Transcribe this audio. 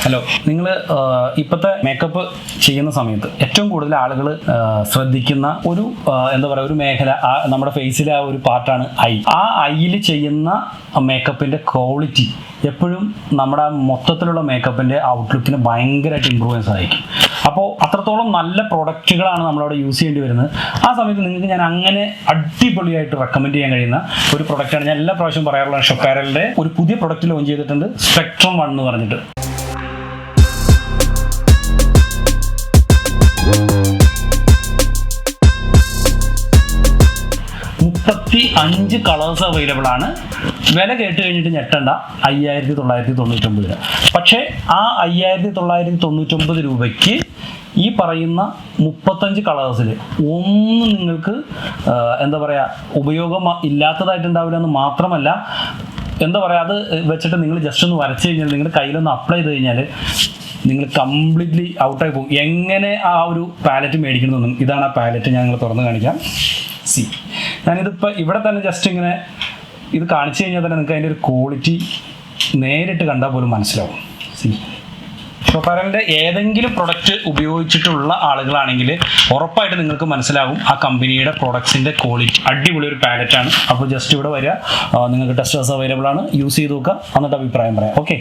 Hello, നിങ്ങൾ ഇപ്പോഴത്തെ makeup ചെയ്യുന്ന സമയത്ത് ഏറ്റവും കൂടുതൽ ആളുകൾ ശ്രദ്ധിക്കുന്ന ഒരു എന്താ പറയുക ഒരു മേഖല നമ്മുടെ ഫേസിലെ ആ ഒരു പാർട്ടാണ് ഐ. ആ ഐയിൽ ചെയ്യുന്ന മേക്കപ്പിൻ്റെ ക്വാളിറ്റി എപ്പോഴും നമ്മുടെ മൊത്തത്തിലുള്ള മേക്കപ്പിൻ്റെ ഔട്ട്ലുക്കിന് ഭയങ്കരമായിട്ട് ഇമ്പ്രൂവ്മെൻസ് ആയിരിക്കും. അപ്പോൾ അത്രത്തോളം നല്ല പ്രൊഡക്റ്റുകളാണ് നമ്മളവിടെ യൂസ് ചെയ്യേണ്ടി വരുന്നത്. ആ സമയത്ത് നിങ്ങൾക്ക് ഞാൻ അങ്ങനെ അടിപൊളിയായിട്ട് റെക്കമെൻഡ് ചെയ്യാൻ കഴിയുന്ന ഒരു പ്രൊഡക്റ്റാണ്. ഞാൻ എല്ലാ പ്രാവശ്യവും പറയാറുള്ള ഷൊപ്പാരലിൻ്റെ ഒരു പുതിയ പ്രൊഡക്റ്റ് ലോഞ്ച് ചെയ്തിട്ടുണ്ട്, Spectrum-1 എന്ന് പറഞ്ഞിട്ട്. 35 കളേഴ്സ് അവൈലബിൾ ആണ്. വില കേട്ട് കഴിഞ്ഞിട്ട് ഞെട്ടണ്ട, 5999 രൂപ. പക്ഷേ ആ 5999 രൂപയ്ക്ക് ഈ പറയുന്ന 35 കളേഴ്സിൽ ഒന്നും നിങ്ങൾക്ക് എന്താ പറയുക ഉപയോഗം ഇല്ലാത്തതായിട്ടുണ്ടാവില്ല എന്ന് മാത്രമല്ല, എന്താ പറയുക, അത് വെച്ചിട്ട് നിങ്ങൾ ജസ്റ്റ് ഒന്ന് വരച്ച് കഴിഞ്ഞാൽ നിങ്ങളുടെ കയ്യിലൊന്ന് അപ്ലൈ ചെയ്ത് കഴിഞ്ഞാൽ നിങ്ങൾ കംപ്ലീറ്റ്ലി ഔട്ടായി പോകും. എങ്ങനെ ആ ഒരു പാലറ്റ് മേടിക്കണമെന്നും, ഇതാണ് ആ പാലറ്റ്, ഞാൻ നിങ്ങൾ തുറന്ന് കാണിക്കാം. സി, ഞാനിതിപ്പോൾ ഇവിടെ തന്നെ ജസ്റ്റ് ഇങ്ങനെ ഇത് കാണിച്ചു കഴിഞ്ഞാൽ തന്നെ നിങ്ങൾക്ക് അതിൻ്റെ ഒരു ക്വാളിറ്റി നേരിട്ട് കണ്ടാൽ പോലും മനസ്സിലാവും. സി, ഷൊപ്പാരലിൻ്റെ ഏതെങ്കിലും പ്രൊഡക്റ്റ് ഉപയോഗിച്ചിട്ടുള്ള ആളുകളാണെങ്കിൽ ഉറപ്പായിട്ട് നിങ്ങൾക്ക് മനസ്സിലാവും ആ കമ്പനിയുടെ പ്രൊഡക്ട്സിൻ്റെ ക്വാളിറ്റി. അടിപൊളി ഒരു പാലറ്റാണ്. അപ്പോൾ ജസ്റ്റ് ഇവിടെ വരിക, നിങ്ങൾക്ക് ടെസ്റ്റേഴ്സ് അവൈലബിൾ ആണ്, യൂസ് ചെയ്ത് നോക്കുക, എന്നിട്ട് അഭിപ്രായം പറയാം. ഓക്കെ.